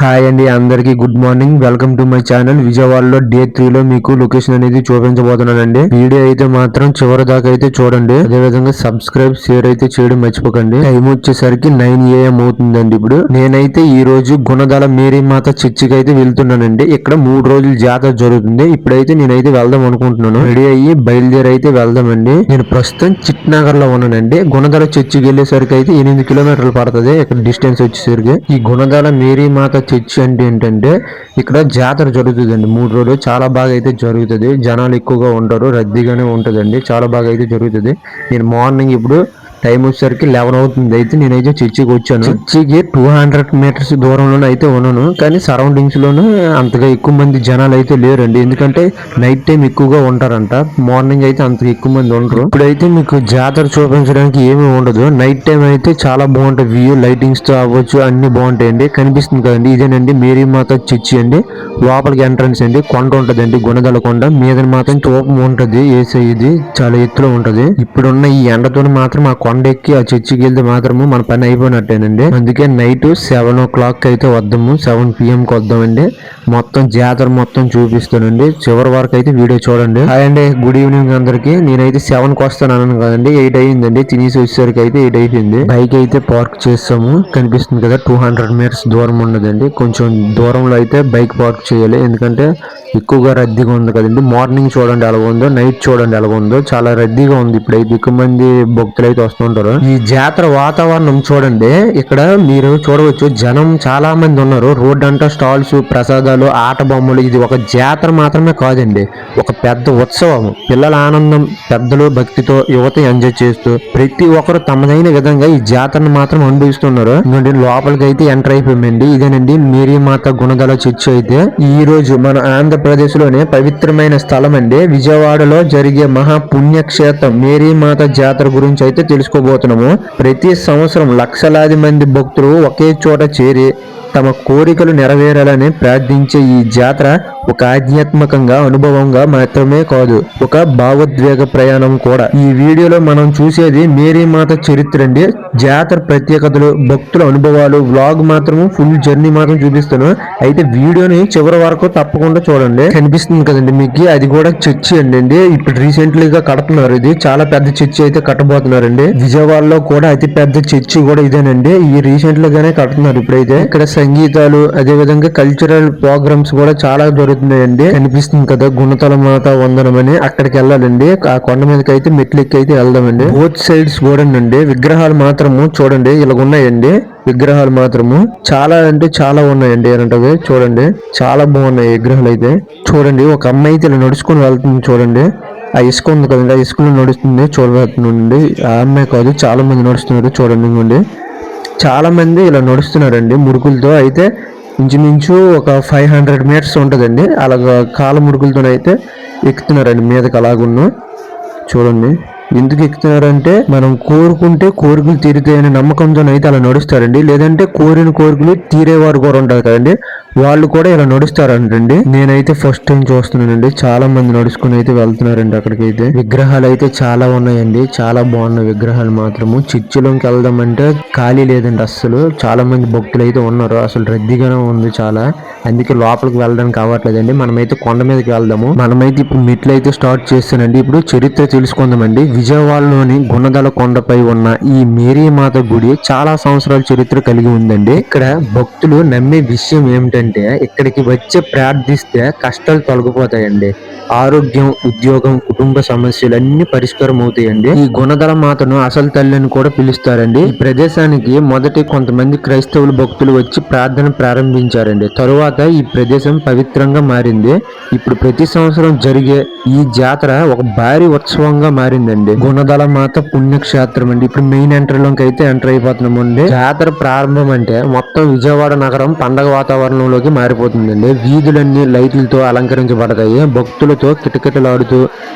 Hi అండి, అందరికి good morning. Welcome to my channel. విజయవాడలో డే 3 లో మీకు లొకేషన్ అనేది చూపించబోతున్నానండి. వీడియో అయితే మాత్రం చివరి దాకా అయితే చూడండి. అదే విధంగా సబ్స్క్రైబ్, షేర్ అయితే చేయడం మర్చిపోకండి. టైం వచ్చేసరికి 9 AM అవుతుందండి. ఇప్పుడు నేనైతే ఈ రోజు గుణదల మేరీమాత చర్చికి అయితే వెళ్తున్నానండి. ఇక్కడ 3 రోజులు జాతర జరుగుతుంది. ఇప్పుడైతే నేనైతే వెళ్దాం అనుకుంటున్నాను. రెడీ అయ్యి బయలుదేరి అయితే వెళ్దామండి. నేను ప్రస్తుతం చిట్నగర్ లో ఉన్నానండి. గుణదల చర్చికి వెళ్ళేసరికి అయితే 8 కిలోమీటర్లు పడుతుంది. ఇక్కడ డిస్టెన్స్ వచ్చేసరికి ఈ గుణదల మేరీమాత చర్చి అంటే ఏంటంటే ఇక్కడ జాతర జరుగుతుందండి. 3 రోజులు చాలా బాగా అయితే జరుగుతుంది. జనాలు ఎక్కువగా ఉంటారు, రద్దీగానే ఉంటుందండి. చాలా బాగా అయితే జరుగుతుంది. నేను మార్నింగ్ ఇప్పుడు టైం వచ్చేసరికి 11 అవుతుంది. అయితే నేనైతే చర్చికి వచ్చాను. చర్చికి 200 మీటర్స్ దూరంలోనే అయితే ఉన్నాను. కానీ సరౌండింగ్స్ లోనే అంతగా ఎక్కువ మంది జనాలు అయితే లేరండి. ఎందుకంటే నైట్ టైం ఎక్కువగా ఉంటారంట. మార్నింగ్ అయితే అంతగా ఎక్కువ మంది ఉండరు. ఇప్పుడైతే మీకు జాతర చూపించడానికి ఏమీ ఉండదు. నైట్ టైం అయితే చాలా బాగుంటుంది. వ్యూ లైటింగ్స్ తో అవ్వచ్చు, అన్ని బాగుంటాయండి. కనిపిస్తుంది కదండి, ఇదేనండి మేరీమాత చర్చి అండి. లోపలికి ఎంట్రన్స్ అండి. కొండ ఉంటదండి, గుణదల కొండ మీద మాత్రం తూపం ఉంటది. ఏసై ఇది చాలా ఎత్తులో ఉంటది. ఇప్పుడున్న ఈ ఎండతో మాత్రం ఆ కొండ ఎక్కి ఆ చర్చికి వెళ్తే మాత్రము మన పని అయిపోయినట్టేనండి. అందుకే నైట్ 7 o'clock అయితే వద్దాము, 7 PM కి వద్దామండి. మొత్తం జాతర మొత్తం చూపిస్తానండి. చివరి వరకు అయితే వీడియో చూడండి. హాయ్ అండి, గుడ్ ఈవినింగ్ అందరికి. నేనైతే 7 కి వస్తాను అన్నాను కదండి, 8 అయ్యిందండి. తినేసి వచ్చేసరికి అయితే 8 అయిపోయింది. బైక్ అయితే పార్క్ చేస్తాము. కనిపిస్తుంది కదా, 200 మీటర్స్ దూరం ఉన్నదండి. కొంచెం దూరంలో అయితే బైక్ పార్క్ చేయాలి, ఎందుకంటే ఎక్కువగా రద్దీగా ఉంది కదండి. మార్నింగ్ చూడండి ఎలా ఉందో, నైట్ చూడండి ఎలా ఉందో, చాలా రద్దీగా ఉంది. ఇప్పుడైతే ఎక్కువ మంది భక్తులు అయితే వస్తుంటారు. ఈ జాతర వాతావరణం చూడండి. ఇక్కడ మీరు చూడవచ్చు, జనం చాలా మంది ఉన్నారు. రోడ్ అంతా స్టాల్స్, ప్రసాదాలు, ఆట బొమ్మలు. ఇది ఒక జాతర మాత్రమే కాదండి, ఒక పెద్ద ఉత్సవం. పిల్లల ఆనందం, పెద్దలు భక్తితో, యువత ఎంజాయ్ చేస్తూ ప్రతి ఒక్కరు తమదైన విధంగా ఈ జాతరను మాత్రం అనుభవిస్తున్నారు. ఇంకోటి లోపలికి అయితే ఎంటర్ అయిపోయిందండి. ఇదేనండి మేరీమాత గుణదల చర్చి. అయితే ఈ రోజు మన ఆంధ్రప్రదేశ్ లోనే పవిత్రమైన స్థలం అండి. విజయవాడలో జరిగే మహా పుణ్యక్షేత్రం మేరీమాత జాతర గురించి అయితే తెలుసుకోబోతున్నాము. ప్రతి సంవత్సరం లక్షలాది మంది భక్తులు ఒకే చోట చేరి తమ కోరికలు నెరవేరాలని ప్రార్థించే ఈ జాతర ఒక ఆధ్యాత్మికంగా అనుభవంగా మాత్రమే కాదు, ఒక భావోద్వేగ ప్రయాణం కూడా. ఈ వీడియోలో మనం చూసేది మేరీమాత చరిత్ర అండి. జాతర ప్రత్యేకతలు, భక్తుల అనుభవాలు, వ్లాగ్ మాత్రము ఫుల్ జర్నీ మాత్రం చూపిస్తాను. అయితే వీడియోని చివరి వరకు తప్పకుండా చూడండి. కనిపిస్తుంది కదండి మీకు, అది కూడా చర్చి అండి. ఇప్పుడు రీసెంట్లీగా కడుతున్నారు. ఇది చాలా పెద్ద చర్చి అయితే కట్టబోతున్నారండి. విజయవాడలో కూడా అతి పెద్ద చర్చి కూడా ఇదేనండి. ఈ రీసెంట్ గానే కడుతున్నారు. ఇప్పుడైతే ఇక్కడ సంగీతాలు, అదే విధంగా కల్చరల్ ప్రోగ్రామ్స్ కూడా చాలా జరుగుతున్నాయండి. కనిపిస్తుంది కదా, గుణదల మాత వందనం అని. అక్కడికి వెళ్ళాలండి. ఆ కొండ మీదకి అయితే మెట్లు ఎక్కి అయితే వెళ్దామండి. బోత్ సైడ్స్ చూడండి, విగ్రహాలు మాత్రము చూడండి ఇలా ఉన్నాయండి. విగ్రహాలు మాత్రము చాలా అంటే చాలా ఉన్నాయండి. ఏంటంటే చూడండి, చాలా బాగున్నాయి విగ్రహాలు అయితే. చూడండి, ఒక అమ్మాయి అయితే ఇలా నడుచుకుని వెళ్తుంది. చూడండి, ఆ ఇసుక ఉంది కదండి, ఆ ఇసుకలో నడుస్తుంది. చూడబోతుందండి, ఆ అమ్మాయి కాదు, చాలా మంది నడుస్తున్నారు. చూడండి, ఇంకోండి చాలా మంది ఇలా నడుస్తున్నారండి మురుకులతో. అయితే ఇంచుమించు ఒక 500 మీటర్స్ ఉంటుందండి. అలాగా కాళ్ళ మురుకులతో అయితే ఎక్కుతున్నారండి మీదకి. అలాగున్నా చూడండి, ఎందుకు ఎక్కుతున్నారంటే మనం కోరుకుంటే కోరికలు తీరుతాయనే నమ్మకంతో అయితే అలా నడుస్తారండి. లేదంటే కోరిన కోరికలు తీరేవారు కూడా ఉంటారు కదండి, వాళ్ళు కూడా ఇలా నడుస్తారంటండి. నేనైతే ఫస్ట్ టైం చూస్తున్నానండి. చాలా మంది నడుచుకుని అయితే వెళ్తున్నారండి అక్కడికైతే. విగ్రహాలు అయితే చాలా ఉన్నాయండి, చాలా బాగున్నాయి విగ్రహాలు మాత్రము. చర్చిలోకి వెళ్దామంటే ఖాళీ లేదండి అస్సలు. చాలా మంది భక్తులు అయితే ఉన్నారు. అసలు రద్దీగానే ఉంది చాలా. అందుకే లోపలికి వెళ్ళడానికి అవ్వట్లేదండి. మనమైతే కొండ మీదకి వెళ్దాము. మనమైతే ఇప్పుడు మెట్లు అయితే స్టార్ట్ చేస్తానండి. ఇప్పుడు చరిత్ర తెలుసుకుందామండి. విజయవాడలోని గుణదల కొండపై ఉన్న ఈ మేరీమాత గుడి చాలా సంవత్సరాల చరిత్ర కలిగి ఉందండి. ఇక్కడ భక్తులు నమ్మే విషయం ఏమిటంటే, ఇక్కడికి వచ్చి ప్రార్థిస్తే కష్టాలు తొలగిపోతాయండి. ఆరోగ్యం, ఉద్యోగం, కుటుంబ సమస్యలు అన్ని పరిష్కారం అవుతాయండి. ఈ గుణదల మాతను అసలు తల్లిని కూడా పిలుస్తారండి. ఈ ప్రదేశానికి మొదటి కొంతమంది క్రైస్తవులు భక్తులు వచ్చి ప్రార్థన ప్రారంభించారండి. తరువాత ఈ ప్రదేశం పవిత్రంగా మారింది. ఇప్పుడు ప్రతి సంవత్సరం జరిగే ఈ జాతర ఒక భారీ ఉత్సవంగా మారిందండి. గుణదల మాత పుణ్యక్షేత్రం అండి. ఇప్పుడు మెయిన్ ఎంట్రీలోకి అయితే ఎంటర్ అయిపోతున్నాం అండి. జాతర ప్రారంభం అంటే మొత్తం విజయవాడ నగరం పండగ వాతావరణంలోకి మారిపోతుందండి. వీధులన్నీ లైట్లతో అలంకరించబడతాయి. భక్తులతో కిటకిటలాడుతూ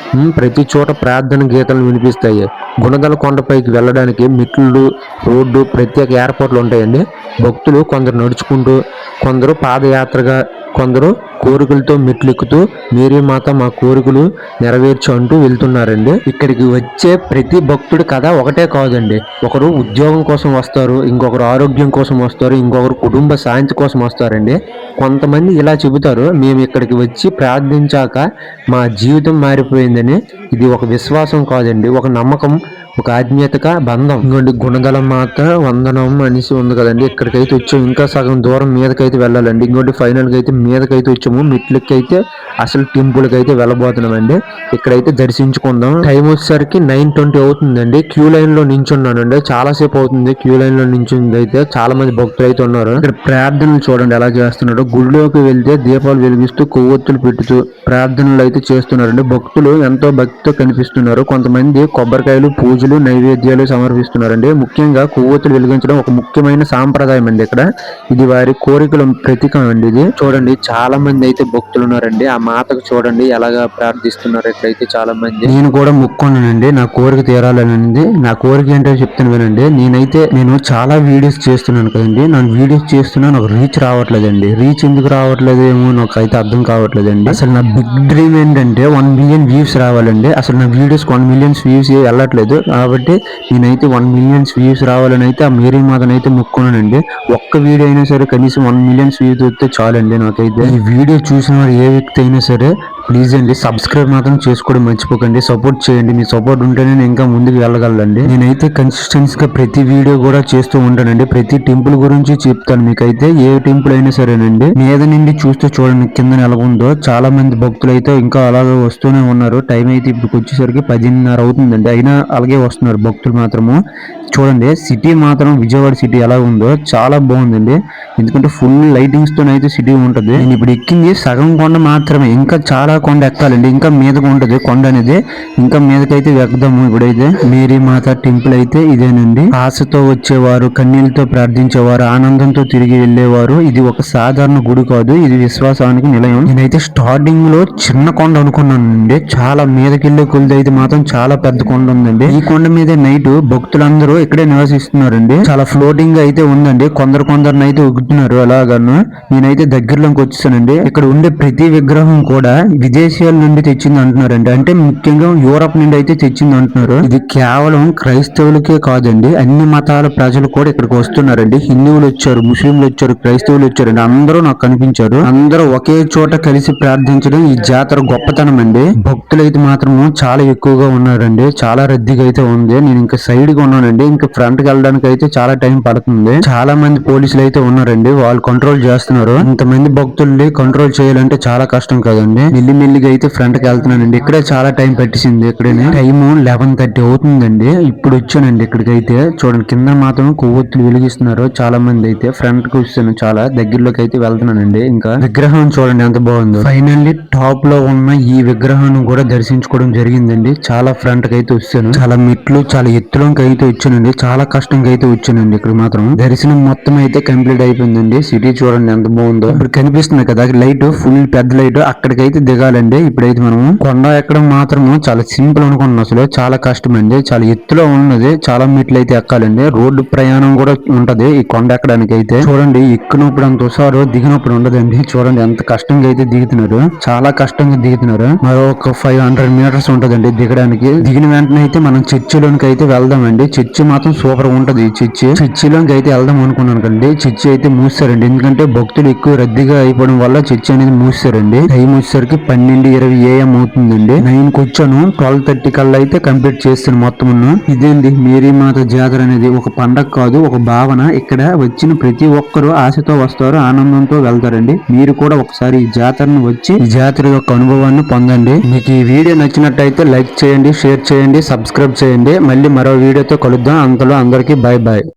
ప్రతి చోట ప్రార్థన గీతాలు వినిపిస్తాయి. గుణదల కొండపైకి వెళ్ళడానికి మెట్లు, రోడ్డు, ప్రత్యేక ఏర్పాట్లు ఉంటాయండి. భక్తులు కొందరు నడుచుకుంటూ, కొందరు పాదయాత్రగా కొందరు కోరికలతో మెట్లెక్కుతూ మేరీ మాత మా కోరికలు నెరవేర్చు అంటూ వెళ్తున్నారండి. ఇక్కడికి వచ్చే ప్రతి భక్తుడి కథ ఒకటే కాదండి. ఒకరు ఉద్యోగం కోసం వస్తారు, ఇంకొకరు ఆరోగ్యం కోసం వస్తారు, ఇంకొకరు కుటుంబ శాంతి కోసం వస్తారండి. కొంతమంది ఇలా చెబుతారు, మేము ఇక్కడికి వచ్చి ప్రార్థించాక మా జీవితం మారిపోయిందని. ఇది ఒక విశ్వాసం కాదండి, ఒక నమ్మకం, ఒక ఆత్మీయతక బంధం. ఇంకోటి గుణదల మాత వందనం అనేసి ఉంది కదండి. ఇక్కడికైతే వచ్చాము, ఇంకా సగం దూరం మీదకైతే వెళ్ళాలండి. ఇంకోటి ఫైనల్ గా అయితే మీదకైతే వచ్చాము, మెట్లకి అయితే అసలు టెంపుల్ కి అయితే వెళ్ళబోతున్నామండి. ఇక్కడైతే దర్శించుకుందాం. టైం వచ్చేసరికి 9:20 అవుతుందండి. క్యూ లైన్ లో నించున్నానండి, చాలా సేపు అవుతుంది క్యూ లైన్ లో నించుంది. అయితే చాలా మంది భక్తులు అయితే ఉన్నారు. ఇక్కడ ప్రార్థనలు చూడండి ఎలా చేస్తున్నారో. గుడిలోకి వెళ్తే దీపాలు వెలిగిస్తూ కొవ్వొత్తులు పెట్టుతూ ప్రార్థనలు అయితే చేస్తున్నారండి. భక్తులు ఎంతో భక్తితో కనిపిస్తున్నారు. కొంతమంది కొబ్బరికాయలు, పూజలు, నైవేద్యాలు సమర్పిస్తున్నారండి. ముఖ్యంగా కొవ్వొత్తులు వెలిగించడం ఒక ముఖ్యమైన సాంప్రదాయం అండి ఇక్కడ. ఇది వారి కోరికల ప్రతీకం అండి. ఇది చూడండి, చాలా మంది అయితే భక్తులు ఉన్నారండి. ఆ మాతకు చూడండి ఎలాగా ప్రార్థిస్తున్నారు. ఇక్కడైతే చాలా మంది. నేను కూడా మొక్కున్నానండి, నా కోరిక తీరాలనండి. నా కోరిక ఏంటో చెప్తాను వినండి. నేను చాలా వీడియోస్ చేస్తున్నాను కదండి. నేను వీడియోస్ చేస్తున్నా, నాకు రీచ్ రావట్లేదండి. రీచ్ ఎందుకు రావట్లేదు ఏమో నాకైతే అర్థం కావట్లేదండి. అసలు నా బిగ్ డ్రీమ్ ఏంటంటే 1 మిలియన్ వ్యూస్ రావాలండి. అసలు నా వీడియోస్ 1 మిలియన్ వ్యూస్ వెళ్ళట్లేదు. కాబట్టి నేనైతే 1 మిలియన్ వ్యూస్ రావాలని అయితే ఆ మేరీ మాతను అయితే మొక్కున్నానండి. ఒక్క వీడియో అయినా సరే కనీసం 1 మిలియన్ వ్యూస్ వస్తే చాలండి నాకైతే. ఈ వీడియో చూసిన వారు ఏ వ్యక్తి అయినా సరే ప్లీజ్ అండి సబ్స్క్రైబ్ మాత్రం చేసుకోవడం మర్చిపోకండి. సపోర్ట్ చేయండి, మీ సపోర్ట్ ఉంటేనే నేను ఇంకా ముందుకు వెళ్ళగలండి. నేనైతే కన్సిస్టెన్సీగా ప్రతి వీడియో కూడా చేస్తూ ఉంటానండి. ప్రతి టెంపుల్ గురించి చెప్తాను మీకైతే. ఏ టెంపుల్ అయినా సరేనండి. మీద నుండి చూస్తే చూడండి కింద ఎలా ఉందో. చాలా మంది భక్తులు అయితే ఇంకా అలాగే వస్తూనే ఉన్నారు. టైం అయితే ఇప్పుడు వచ్చేసరికి 10:30 అవుతుందండి. అయినా అలాగే వస్తున్నారు భక్తులు మాత్రము. చూడండి సిటీ మాత్రం, విజయవాడ సిటీ ఎలా ఉందో చాలా బాగుందండి. ఎందుకంటే ఫుల్ లైటింగ్స్ తో అయితే సిటీ ఉంటది. నేను ఇప్పుడు ఎక్కింది సగం కొండ మాత్రమే, ఇంకా చాలా కొండ ఎక్కాలండి. ఇంకా మీదకు ఉంటది కొండ అనేది. ఇంకా మీదకైతే ఎక్కుదాము. ఇప్పుడైతే మేరీ మాత టెంపుల్ అయితే ఇదేనండి. ఆశతో వచ్చేవారు, కన్నీళ్లతో ప్రార్థించేవారు, ఆనందంతో తిరిగి వెళ్లేవారు. ఇది ఒక సాధారణ గుడి కాదు, ఇది విశ్వాసానికి నిలయం. నేనైతే స్టార్టింగ్ లో చిన్న కొండ అనుకున్నానండి. చాలా మీదకెళ్లే కొలిది అయితే మాత్రం చాలా పెద్ద కొండ ఉందండి. ఈ కొండ మీద నైట్ భక్తులందరూ ఇక్కడే నివసిస్తున్నారండి. చాలా ఫ్లోటింగ్ గా అయితే ఉందండి. కొందరిని అయితే ఉగ్గుతున్నారు అలాగాను. నేనైతే దగ్గరలోకి వచ్చేసానండి. ఇక్కడ ఉండే ప్రతి విగ్రహం కూడా విదేశీయాల నుండి తెచ్చింది అంటున్నారండి. అంటే ముఖ్యంగా యూరప్ నుండి అయితే తెచ్చింది అంటున్నారు. ఇది కేవలం క్రైస్తవులకే కాదండి, అన్ని మతాల ప్రజలు కూడా ఇక్కడికి వస్తున్నారండి. హిందువులు వచ్చారు, ముస్లింలు వచ్చారు, క్రైస్తవులు వచ్చారండి. అందరూ నాకు కనిపించారు. అందరూ ఒకే చోట కలిసి ప్రార్థించడం ఈ జాతర గొప్పతనం అండి. భక్తులు అయితే మాత్రం చాలా ఎక్కువగా ఉన్నారండి. చాలా రద్దీగా అయితే ఉంది. నేను ఇంకా సైడ్ గా ఉన్నానండి. ఇంకా ఫ్రంట్ కి వెళ్ళడానికి అయితే చాలా టైం పడుతుంది. చాలా మంది పోలీసులు అయితే ఉన్నారండి, వాళ్ళు కంట్రోల్ చేస్తున్నారు. ఇంతమంది భక్తుల్ని కంట్రోల్ చేయాలంటే చాలా కష్టం కదండి. మెల్లిగా అయితే ఫ్రంట్ కి వెళ్తున్నానండి. ఇక్కడే చాలా టైం పట్టింది. ఇక్కడే టైం 11:30 అవుతుందండి. ఇప్పుడు వచ్చానండి ఇక్కడికైతే. చూడండి కింద మాత్రం కొవ్వొత్తులు వెలిగిస్తున్నారు. చాలా మంది అయితే ఫ్రంట్ కి వచ్చాను, చాలా దగ్గరలోకి అయితే వెళ్తున్నానండి. ఇంకా విగ్రహం చూడండి ఎంత బాగుందో. ఫైనల్లీ టాప్ లో ఉన్న ఈ విగ్రహాన్ని కూడా దర్శించుకోవడం జరిగిందండి. చాలా ఫ్రంట్ కి అయితే వచ్చాను. చాలా మెట్లు, చాలా ఎత్తులోకి అయితే వచ్చానండి. చాలా కష్టంగా అయితే వచ్చానండి. ఇక్కడ మాత్రం దర్శనం మొత్తం అయితే కంప్లీట్ అయిపోయిందండి. సిటీ చూడండి ఎంత బాగుందో. ఇప్పుడు కనిపిస్తుంది కదా లైట్, ఫుల్ పెద్ద లైట్. అక్కడికైతే దిగాలండి. ఇప్పుడైతే మనం కొండ ఎక్కడం మాత్రం చాలా సింపుల్ అనుకున్నాం, అసలు చాలా కష్టం అండి. చాలా ఎత్తులో ఉన్నది, చాలా మెట్లు అయితే ఎక్కాలండి. రోడ్డు ప్రయాణం కూడా ఉంటది ఈ కొండ ఎక్కడానికి అయితే. చూడండి ఎక్కినప్పుడు అంత హుషారు, దిగినప్పుడు ఉండదండి. చూడండి ఎంత కష్టంగా అయితే దిగుతున్నారు, చాలా కష్టంగా దిగుతున్నారు. మరో ఒక 500 మీటర్స్ ఉంటదండి దిగడానికి. దిగిన వెంటనే అయితే మనం చర్చిలోనికి అయితే వెళ్దామండి. చర్చి మాత్రం సూపర్ ఉంటది. ఈ చర్చిలోకి అయితే వెళ్దాం అనుకున్నాను కండి. చర్చి అయితే మూసారండి. ఎందుకంటే భక్తులు ఎక్కువ రద్దీగా అయిపోవడం వల్ల చర్చి అనేది మూసారండి. టైం వచ్చేసరికి 12:20 AM అవుతుందండి. 9కి వచ్చాను, 12:30 కల్లా అయితే కంప్లీట్ చేస్తాను మొత్తం. ఇదేంటి మేరీ మాత జాతర అనేది ఒక పండగ కాదు, ఒక భావన. ఇక్కడ వచ్చిన ప్రతి ఒక్కరూ ఆశతో వస్తారు, ఆనందంతో వెళ్తారండి. మీరు కూడా ఒకసారి ఈ జాతరను వచ్చి ఈ జాతర యొక్క అనుభవాన్ని పొందండి. మీకు ఈ వీడియో నచ్చినట్టయితే లైక్ చేయండి, షేర్ చేయండి, సబ్స్క్రైబ్ చేయండి. మళ్ళీ మరో వీడియోతో కలుద్దాం. అంతలో అందరికీ బై.